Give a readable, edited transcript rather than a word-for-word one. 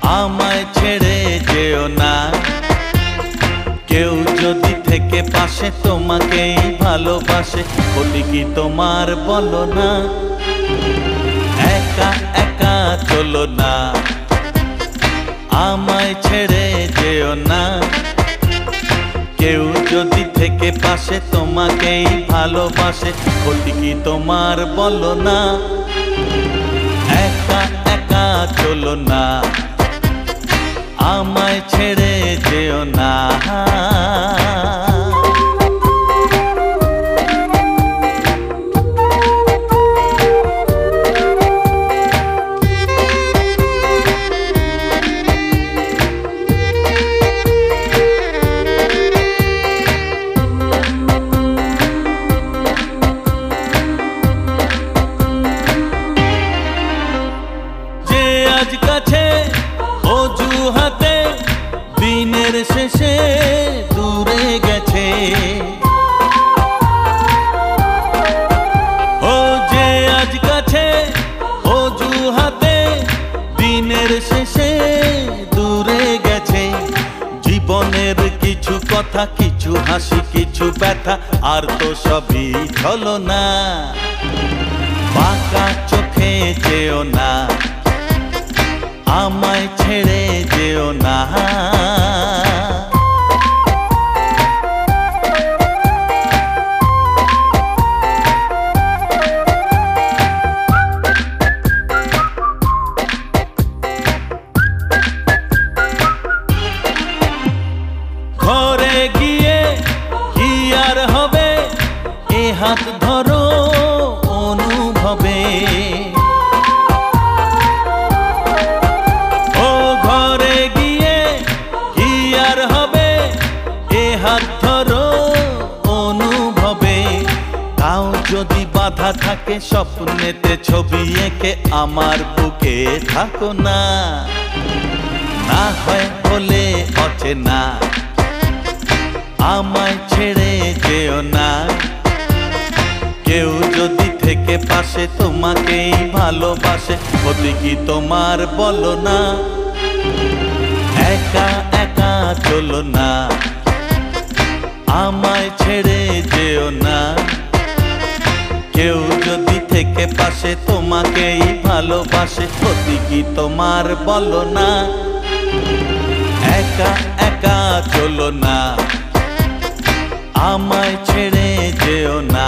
আমায় ছেড়ে যেও না। কেউ যদি থেকে পাশে তোমাকেই ভালোবাসে, ক্ষতি কি তোমার বলো না? একা একা চলো না, আমায় ছেড়ে যেও না। কেউ যদি থেকে পাশে তোমাকেই ভালোবাসে, ক্ষতি কি তোমার বলো না? একা একা চলো না, আমায় ছেড়ে যেও না। আজ কাছে অজুহাতে দিনের শেষে দূরে গেছে, ও যে আজ কাছে অজুহাতে দিনের শেষে দূরে গেছে। জীবনের কিছু কথা, কিছু হাসি, কিছু ব্যথা, আর তো সবই ছলনা। বাঁকা চোখে যেও না, আমায় ছেড়ে যেও না। ঘরে গিয়ে কি আর হবে, এ হাত ধরো অনুভবে। হাত ধরো অনুভবে। তাও যদি বাধা থাকে স্বপ্নেতে ছবি এঁকে আমার বুকে থাকো না। না হয় বলে অচেনা, আমায় ছেড়ে যেও না। কেউ যদি থেকে পাশে তোমাকেই ভালোবাসে, ক্ষতি কি তোমার বলো না? একা একা চলো না, আমায় ছেড়ে যেও না। কেউ যদি থেকে পাশে তোমাকেই ভালোবাসে, ক্ষতি কি তোমার বলো না? একা একা চলো না, আমায় ছেড়ে যেও না।